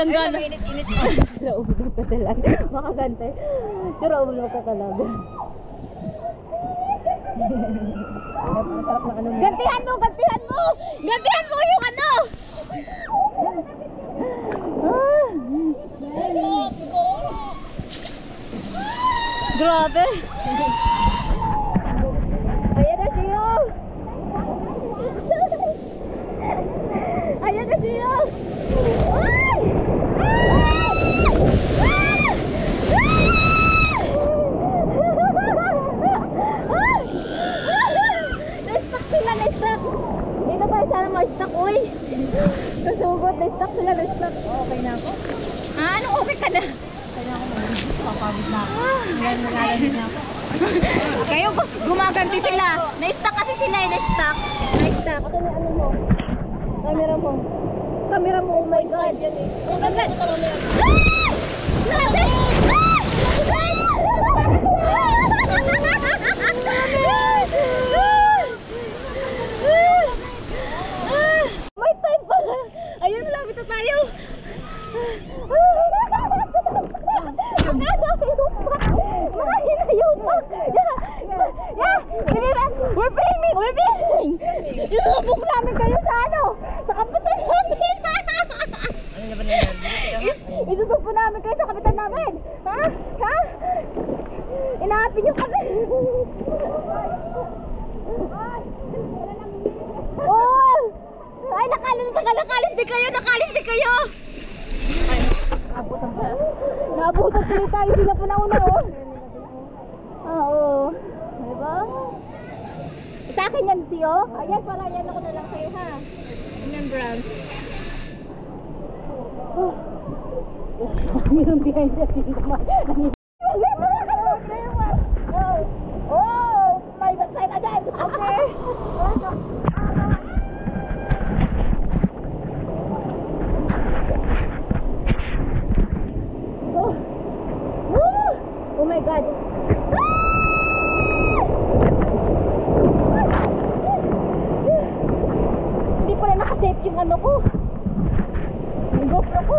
langgana. Init-init. Sira ulo ka talaga. Makagantay. Sira ulo ka talaga. Gantihan mo! Gantihan mo! Gantihan mo yung ano! Grabe! Ayan na siyo! Ayan na siyo! Ay! Na-stuck sila, na-stuck! Dito tayo sana ma-stuck, uy! Nasugot, na-stuck sila, na-stuck. Okay na ako. Ano, okay ka na? Okay na ako. Papagod na ako. Ngayon nalalamig na ako. Kayo, gumaganti sila. Na-stuck kasi sila, na-stuck. Na-stuck. Ito na ano mo. Camera mo. Camera mo, oh my God. Yan eh. Oh my God. May time pala. Ayun, malapit na tayo. We're filming! We're filming! Isubok namin kayo sa ano? Sa kapitan namin! Ano na ba nangyari? Isubok po namin kayo sa kapitan namin! Ha? Ha? Inaapin niyo kami! Oh! Ay, nakalis din kayo! Nakalis din kayo! Ay, abutan pa. Naabutan tuloy tayo, sila po nauna, oh. Oo. Diba? Sa akin yan, Tio. Ayan, para yan ako na lang sa'yo, ha? Remembrance. Oh. Mayroon behind the scene naman. Oh! May website again! Okay! Oh my God! Hindi pala nakasafe yung ano ko. Yung GoPro ko.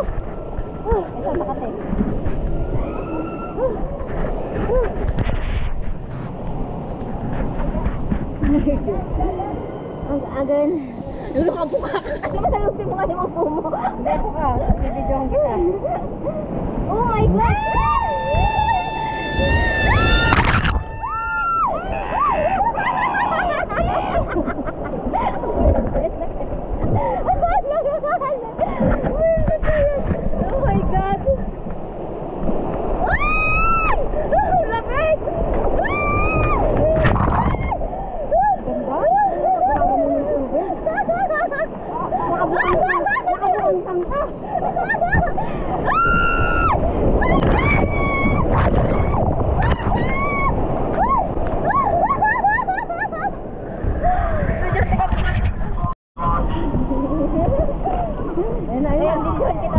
Ito nakasafe. Again. Ano ka po ka? Ano ba salusin mo nga yung upo mo? Hindi po ka. Bibidyohan kita. Oh my God! Oh my God! Lapit!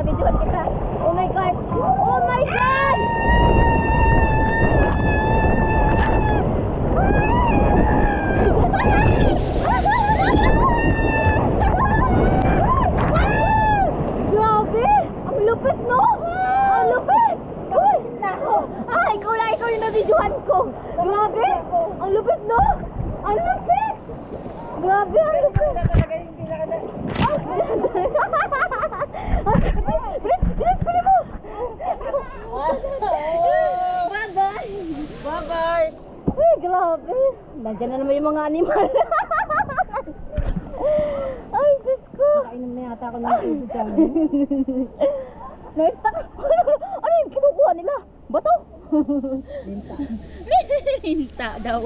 Videohan kita. Oh my God! Oh my God! Grabe! Ang lupit, no? Ang lupit! Uy! Ikaw yung na-videohan ko. Grabe! Ang lupit, no? Ang lupit! Grabe, ang lupit! Talaga yung pinaka... Bilis mo! Bye-bye! Bye-bye! Ay, grabe! Nandiyan na naman yung mga animal. Ay, Diyos ko! Nakainom na yata ako ng tubig dyan. Na-stuck! Ano yung kinukuha nila? Bato? Linta. Linta daw.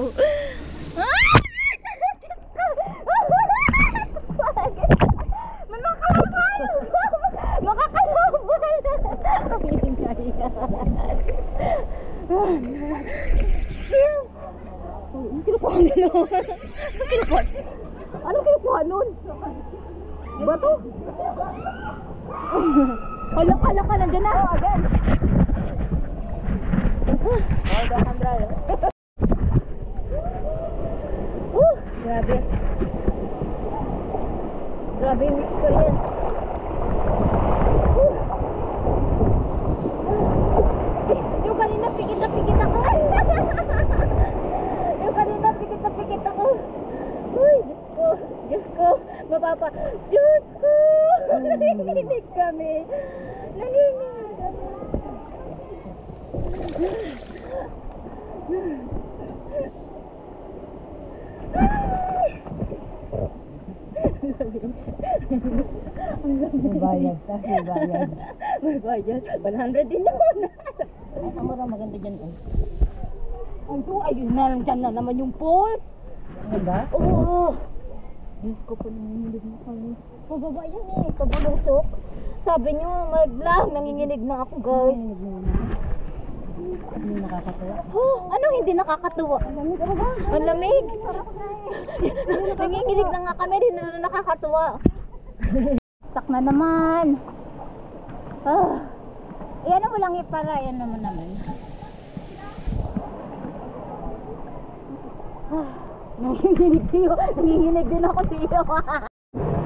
Anong kinukuha nila? Anong kinukuha nun? Bato? Kalak ka nandiyan na. Again. Grabe. Grabe yung experience. Papa. Diyos ko! Nanginginig kami. Nanginginig kami. May bayad ka, may bayad. May bayad. 100 din naman. Ay, ang mura maganda dyan. Ayun na lang dyan na naman yung pulse. Ano ba? Oo. Diyos ko po, nanginginig na kami. Pababa yan eh, pabulusok. Sabi nyo, maglang, nanginginig na ako guys. Hindi nakakatawa. Oh, ano hindi nakakatuwa? Ang lamig. Nanginginig na nga kami, hindi na nakakatuwa. Stuck na naman. Iyan mo lang para, yan naman naman. Nanginginig siyo. Nanginginig din ako siyo.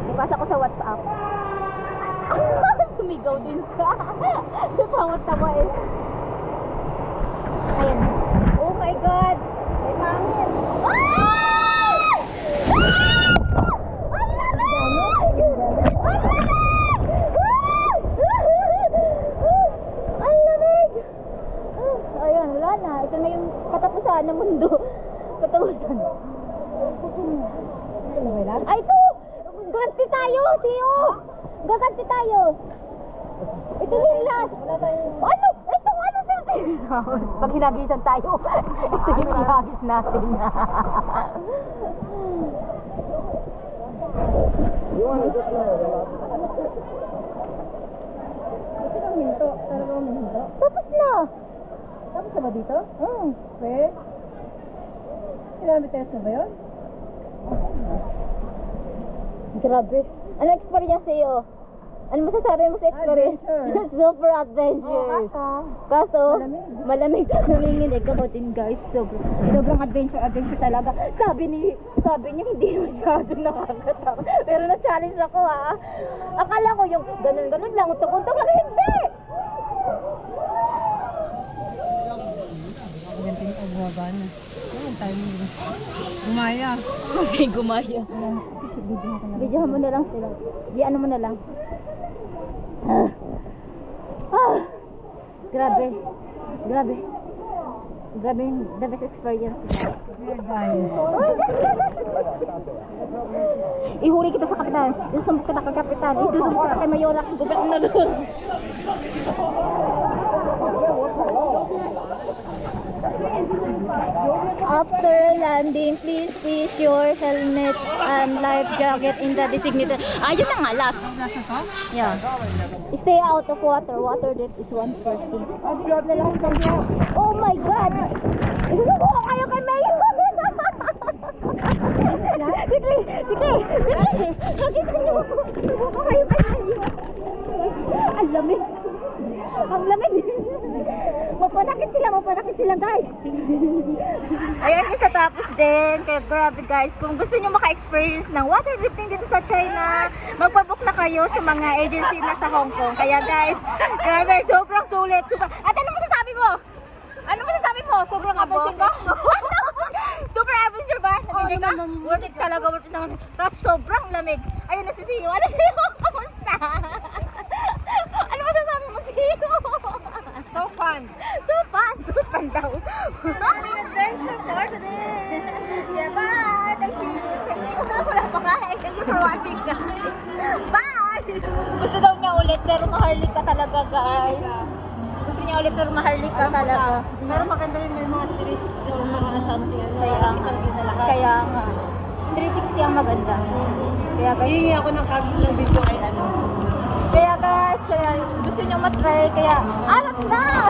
Ipasa ko sa WhatsApp. Sumigaw din siya. Tawa-tawa eh. Ayan. Oh my God! May pangit! Ang lamig! Ayan, wala na. Ito na yung katapusan ng mundo. Katapusan. Ay, ito! Ganti tayo, Siyo! Gaganti tayo! Ito yung last! Ano? Ito, ano sir? Pag hinagisan tayo, ito yung hinagis natin. Ito ang minto. Talagang minto. Tapos na! Tapos na ba dito? Pwede. Kilometers na ba yun? Grabe. Ano experience sa'yo? Ano masasabi mo sa experience? Adventure. Super adventure. Kaso, malamig. Nanginginig ako din guys. Sobrang adventure talaga. Sabi niya hindi masyado nakakatawa. Pero na-challenge ako ha. Akala ko yung ganun lang, untog-untog lang. Hindi! Ganti yung pagbawa na. Ayun, tayo mo. Gumaya. Okay, gumaya. Videohan mo na lang sila. Ano mo na lang. Grabe. Grabe yung the best experience. Ihuli kita sa kapitan. Isusumbok kita kay kapitan. Isusumbok kita kay Mayora. Gobernador. After landing, please place your helmet and life jacket in the designated. Ayun na nga, last. Last na to? Yeah. Stay out of water. Water depth is 1 person. Oh my God! Isusubo ko kayo kay Mayor! Sige! Nakita niyo ako! Isusubo ko kayo kay Mayor! Ang lamig! Ang lamig! Mapanakit sila guys! Ayan yung sa tapos din. Kaya grabe guys, kung gusto nyo maka-experience ng water drifting dito sa China, magpabook na kayo sa mga agency na sa Hong Kong. Kaya guys, grabe, sobrang sulit. At ano masasabi mo? Sobrang adventure ba? Super adventure ba? Nabigay ka? Worth it talaga, worth it naman. Tapos sobrang lamig. Ayun na si Siyo. Ano Siyo? Kamusta? Ano masasabi mo Siyo? So fun. So fun daw. Adventure for today. Yeah, bye. Thank you. Wala pa nga. Thank you for watching guys. Bye. Gusto daw niya ulit pero maharlik ka talaga guys. Gusto niya ulit pero maharlik ka talaga. Pero maganda yung may mga 360 or mga something. Kaya nga. 360 ang maganda. Kaya guys. Hihingi ako ng copy ng video ay ano. Kaya guys, gusto niyo matry kaya alam na!